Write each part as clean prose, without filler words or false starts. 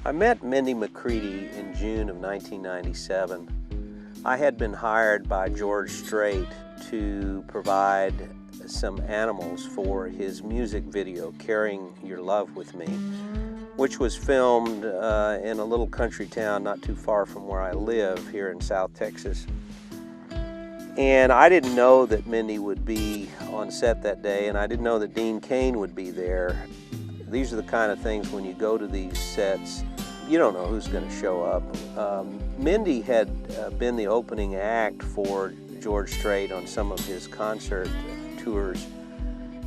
I met Mindy McCready in June of 1997. I had been hired by George Strait to provide some animals for his music video, Carrying Your Love With Me, which was filmed in a little country town not too far from where I live here in South Texas. And I didn't know that Mindy would be on set that day, and I didn't know that Dean Cain would be there. These are the kind of things when you go to these sets, you don't know who's going to show up. Mindy had been the opening act for George Strait on some of his concert tours,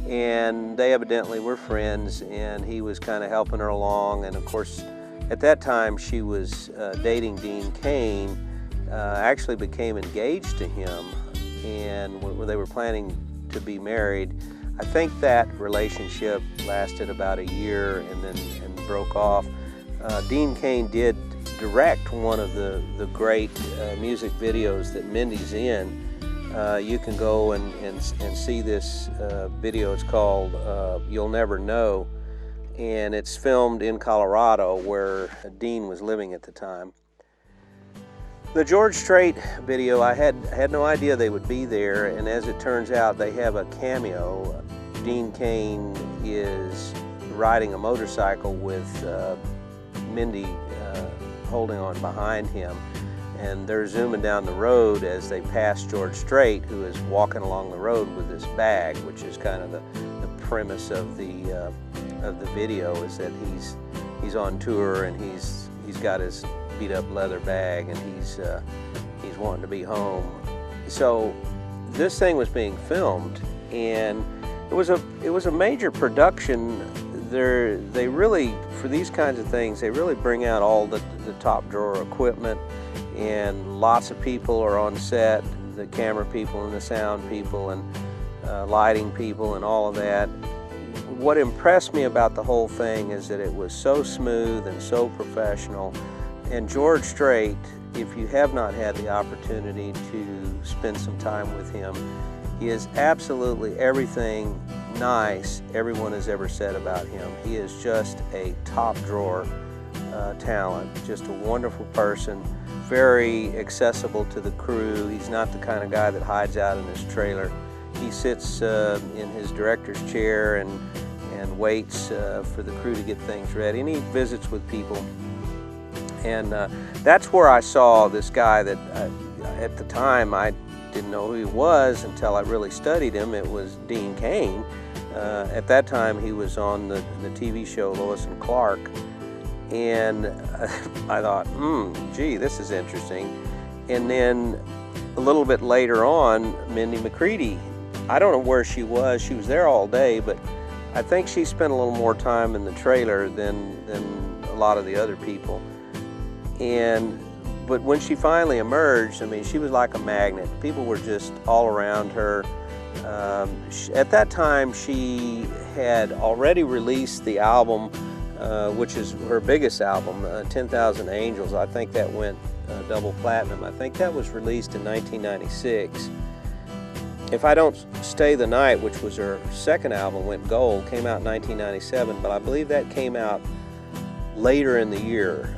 and they evidently were friends, and he was kind of helping her along. And of course, at that time she was dating Dean Cain, actually became engaged to him, and they were planning to be married. I think that relationship lasted about a year and broke off. Dean Cain did direct one of the great music videos that Mindy's in. You can go and see this video. It's called You'll Never Know, and it's filmed in Colorado where Dean was living at the time. The George Strait video, I had no idea they would be there, and as it turns out, they have a cameo. Dean Cain is riding a motorcycle with Mindy holding on behind him, and they're zooming down the road as they pass George Strait, who is walking along the road with this bag, which is kind of the premise of the video, is that he's on tour and he's got his beat up leather bag and he's wanting to be home. So this thing was being filmed, and it was a major production. They really, for these kinds of things, they really bring out all the top drawer equipment, and lots of people are on set, the camera people and the sound people and lighting people and all of that. What impressed me about the whole thing is that it was so smooth and so professional. And George Strait, if you have not had the opportunity to spend some time with him, he is absolutely everything nice everyone has ever said about him. He is just a top drawer talent, just a wonderful person, very accessible to the crew. He's not the kind of guy that hides out in his trailer. He sits in his director's chair and waits for the crew to get things ready, and he visits with people. And that's where I saw this guy that at the time I didn't know who he was until I really studied him. It was Dean Cain. At that time he was on the TV show Lois and Clark, and I thought, gee, this is interesting. And then a little bit later on, Mindy McCready, I don't know where she was there all day, but I think she spent a little more time in the trailer than a lot of the other people. But when she finally emerged, I mean, she was like a magnet. People were just all around her. At that time, she had already released the album, which is her biggest album, 10,000 Angels. I think that went double platinum. I think that was released in 1996. If I Don't Stay the Night, which was her second album, went gold, came out in 1997, but I believe that came out later in the year.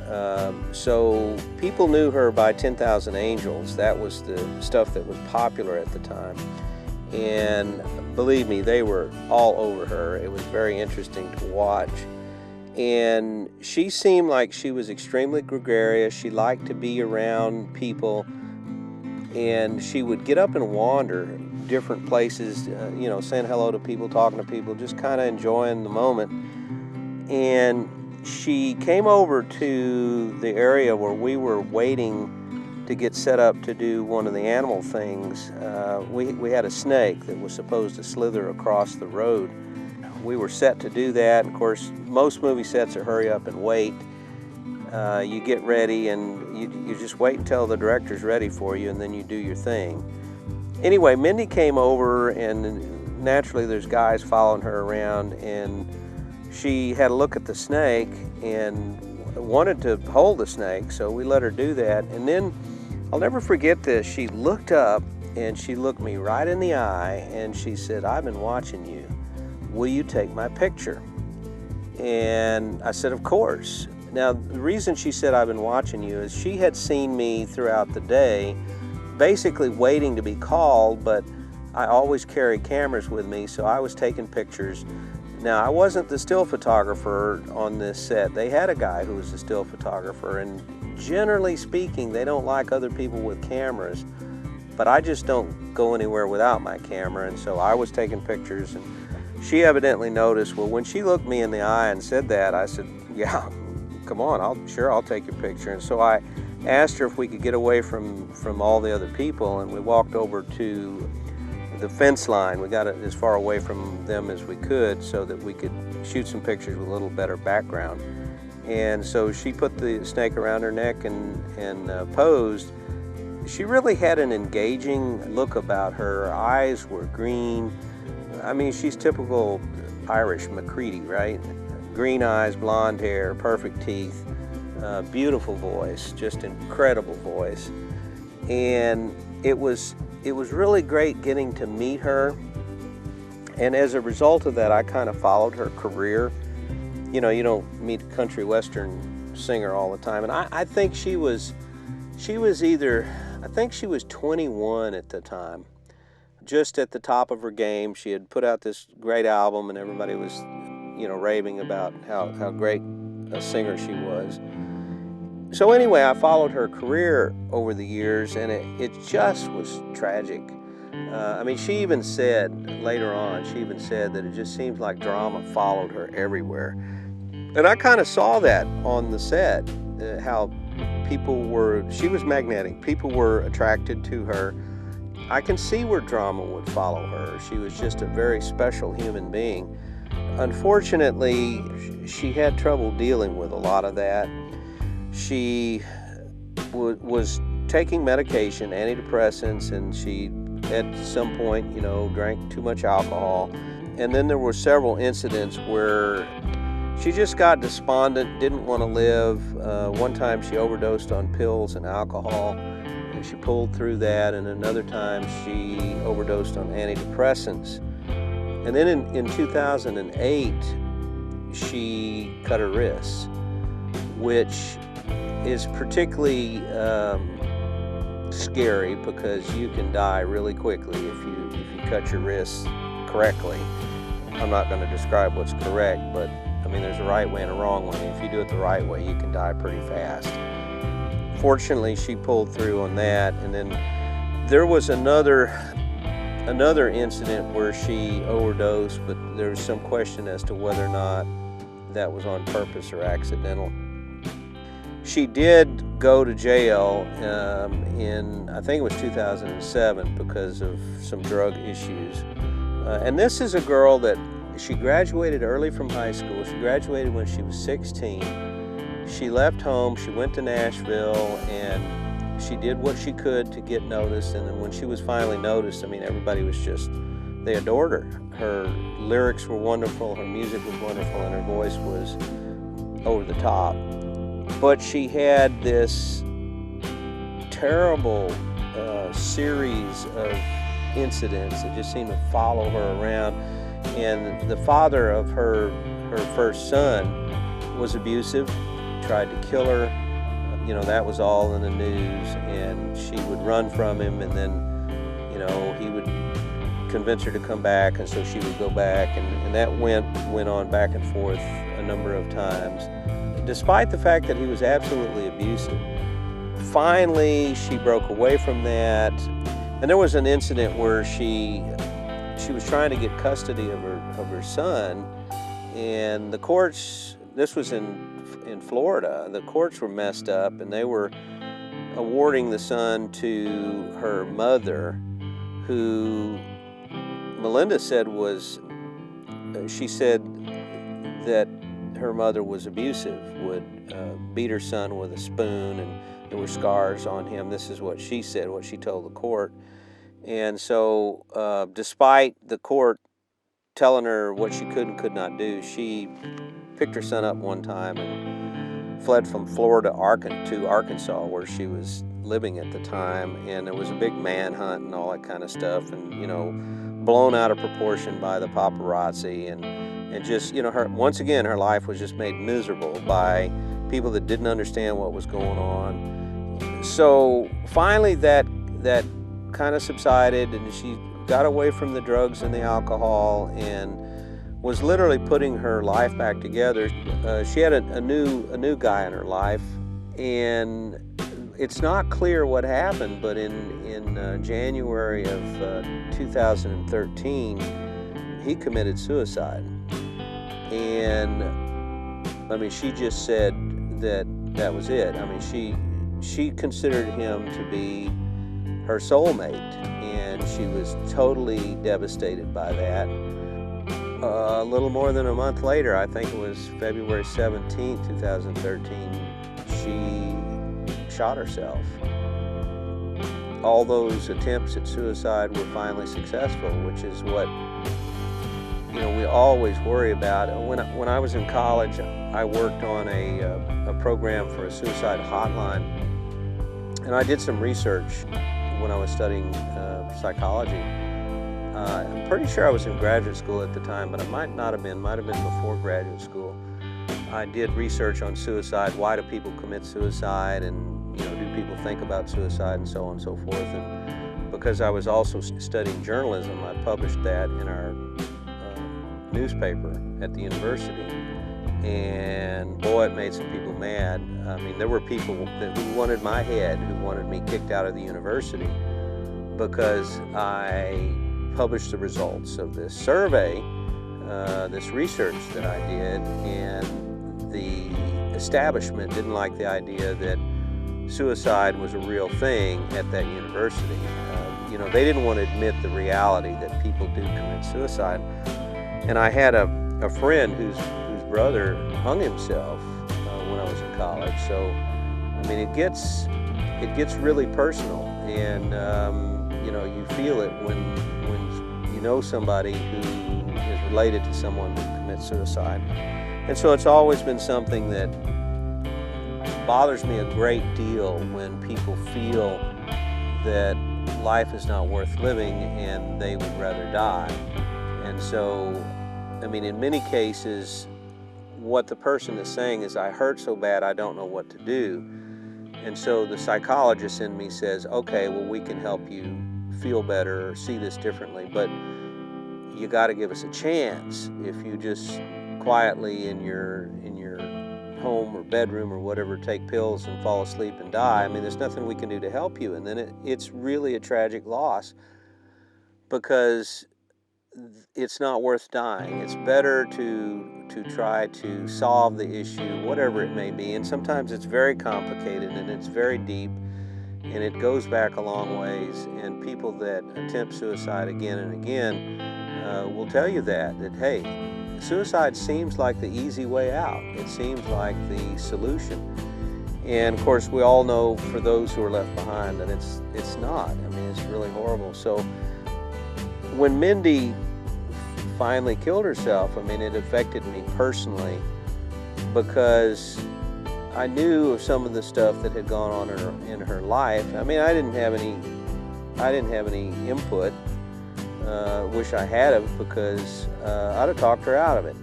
So people knew her by 10,000 Angels. That was the stuff that was popular at the time. And believe me, they were all over her. It was very interesting to watch. And she seemed like she was extremely gregarious. She liked to be around people, and she would get up and wander different places, saying hello to people, talking to people, just kind of enjoying the moment. And she came over to the area where we were waiting to get set up to do one of the animal things. We had a snake that was supposed to slither across the road. We were set to do that. Of course, most movie sets are hurry up and wait. You get ready and you just wait until the director's ready for you, and then you do your thing. Anyway, Mindy came over, and naturally there's guys following her around, and she had a look at the snake and wanted to hold the snake, so we let her do that. And then, I'll never forget this, she looked up and she looked me right in the eye and she said, "I've been watching you. Will you take my picture?" And I said, "Of course." Now, the reason she said I've been watching you is she had seen me throughout the day, basically waiting to be called, but I always carry cameras with me, so I was taking pictures. Now, I wasn't the still photographer on this set. They had a guy who was a still photographer, and generally speaking, they don't like other people with cameras, but I just don't go anywhere without my camera, and so I was taking pictures, and she evidently noticed. Well, when she looked me in the eye and said that, I said, yeah, come on, I'll take your picture. And so I asked her if we could get away from all the other people, and we walked over to the fence line. We got as far away from them as we could so that we could shoot some pictures with a little better background. And so she put the snake around her neck and posed. She really had an engaging look about her. Her eyes were green. I mean, she's typical Irish McCready, right? Green eyes, blonde hair, perfect teeth, beautiful voice, just incredible voice. And it was really great getting to meet her. And as a result of that, I kind of followed her career. You know, you don't meet a country western singer all the time. And I think she was 21 at the time, just at the top of her game. She had put out this great album, and everybody was, you know, raving about how great a singer she was. So anyway, I followed her career over the years, and it just was tragic. I mean, she even said later on, that it just seems like drama followed her everywhere. And I kind of saw that on the set, how she was magnetic. People were attracted to her. I can see where drama would follow her. She was just a very special human being. Unfortunately, she had trouble dealing with a lot of that. She was taking medication, antidepressants, and she at some point, you know, drank too much alcohol. And then there were several incidents where she just got despondent, didn't want to live. One time she overdosed on pills and alcohol, and she pulled through that. And another time she overdosed on antidepressants. And then in 2008, she cut her wrists, which is particularly scary because you can die really quickly if you cut your wrists correctly. I'm not going to describe what's correct, but I mean, there's a right way and a wrong way. If you do it the right way, you can die pretty fast. Fortunately, she pulled through on that. And then there was another incident where she overdosed, but there was some question as to whether or not that was on purpose or accidental. She did go to jail in, I think it was 2007, because of some drug issues. And this is a girl that she graduated early from high school. She graduated when she was 16. She left home, she went to Nashville, and she did what she could to get noticed. And then when she was finally noticed, I mean, everybody was just, they adored her. Her lyrics were wonderful, her music was wonderful, and her voice was over the top. But she had this terrible series of incidents that just seemed to follow her around. And the father of her first son was abusive, tried to kill her. You know, that was all in the news, and she would run from him, and then, you know, he would convince her to come back, and so she would go back, and that went on back and forth a number of times, despite the fact that he was absolutely abusive. Finally, she broke away from that, and there was an incident where she was trying to get custody of her son, and the courts, this was in Florida, the courts were messed up, and they were awarding the son to her mother, who Melinda said she said that her mother was abusive, would beat her son with a spoon, and there were scars on him. This is what she said, what she told the court. And so despite the court telling her what she could and could not do, she picked her son up one time and fled from Florida to Arkansas, where she was living at the time. And there was a big manhunt and all that kind of stuff, and, you know, blown out of proportion by the paparazzi, and just, you know, once again, her life was just made miserable by people that didn't understand what was going on. So finally that kind of subsided, and she got away from the drugs and the alcohol and was literally putting her life back together. She had a new guy in her life, and it's not clear what happened, but in January of 2013, he committed suicide. And I mean, she just said that was it. I mean, she considered him to be her soulmate, and she was totally devastated by that. A little more than a month later, I think it was February 17, 2013, she shot herself. All those attempts at suicide were finally successful, which is what we always worry about. When I was in college, I worked on a program for a suicide hotline, and I did some research when I was studying psychology. I'm pretty sure I was in graduate school at the time, but it might have been before graduate school. I did research on suicide. Why do people commit suicide, and do people think about suicide, and so on and so forth. And because I was also studying journalism, I published that in our newspaper at the university. And boy, it made some people mad. I mean, there were people who wanted my head, who wanted me kicked out of the university because I published the results of this survey, this research that I did, and the establishment didn't like the idea that suicide was a real thing at that university. They didn't want to admit the reality that people do commit suicide. And I had a friend whose brother hung himself when I was in college. So, I mean, it gets really personal, and you feel it when you know somebody who is related to someone who commits suicide. And so it's always been something that bothers me a great deal when people feel that life is not worth living and they would rather die. And so, I mean, in many cases, what the person is saying is, I hurt so bad I don't know what to do. And so the psychologist in me says, okay, well, we can help you feel better or see this differently, but you got to give us a chance. If you just quietly in your home or bedroom or whatever take pills and fall asleep and die, I mean, there's nothing we can do to help you. And then it's really a tragic loss, because it's not worth dying. It's better to try to solve the issue, whatever it may be. And sometimes it's very complicated and it's very deep, and it goes back a long ways. And people that attempt suicide again and again will tell you that hey, suicide seems like the easy way out. It seems like the solution. And of course, we all know, for those who are left behind, that it's not. I mean, it's really horrible. So when Mindy finally killed herself, I mean, it affected me personally, because I knew of some of the stuff that had gone on in her life. I mean, I didn't have any input. Wish I had of, because I'd have talked her out of it.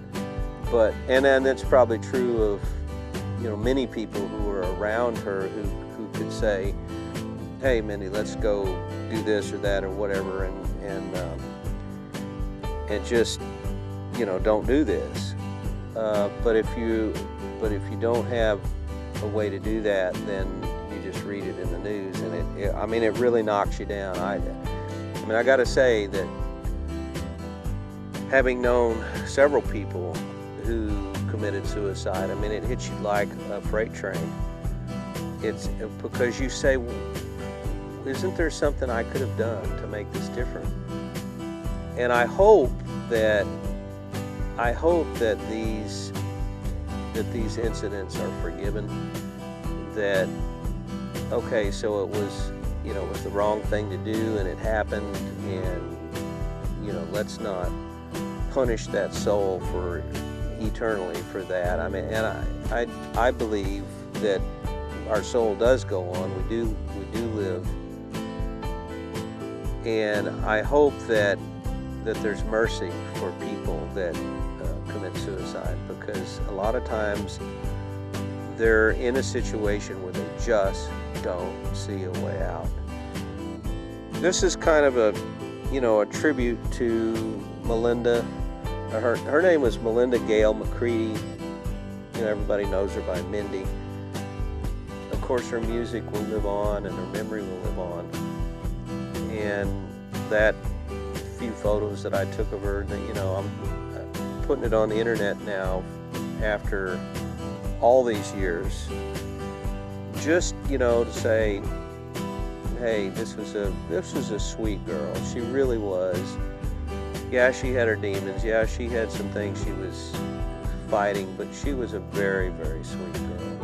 And that's probably true of many people who were around her who could say, hey, Mindy, let's go do this or that or whatever, and just don't do this. But if you don't have a way to do that, then you just read it in the news, and it really knocks you down. I mean, I got to say that, having known several people who committed suicide, I mean, it hits you like a freight train. It's because you say, well, isn't there something I could have done to make this different? And I hope that these incidents are forgiven. That, okay, so it was the wrong thing to do, and it happened, and let's not punish that soul for eternally for that. I mean, and I believe that our soul does go on. We do live, and I hope that there's mercy for people that commit suicide, because a lot of times they're in a situation where they just don't see a way out. This is kind of a tribute to Melinda. Her name was Melinda Gail McCready. Everybody knows her by Mindy. Of course, her music will live on and her memory will live on. And that few photos that I took of her, I'm putting it on the internet now after all these years, just to say, hey, this was a sweet girl. She really was. Yeah, she had her demons. Yeah, she had some things she was fighting, but she was a very, very sweet girl.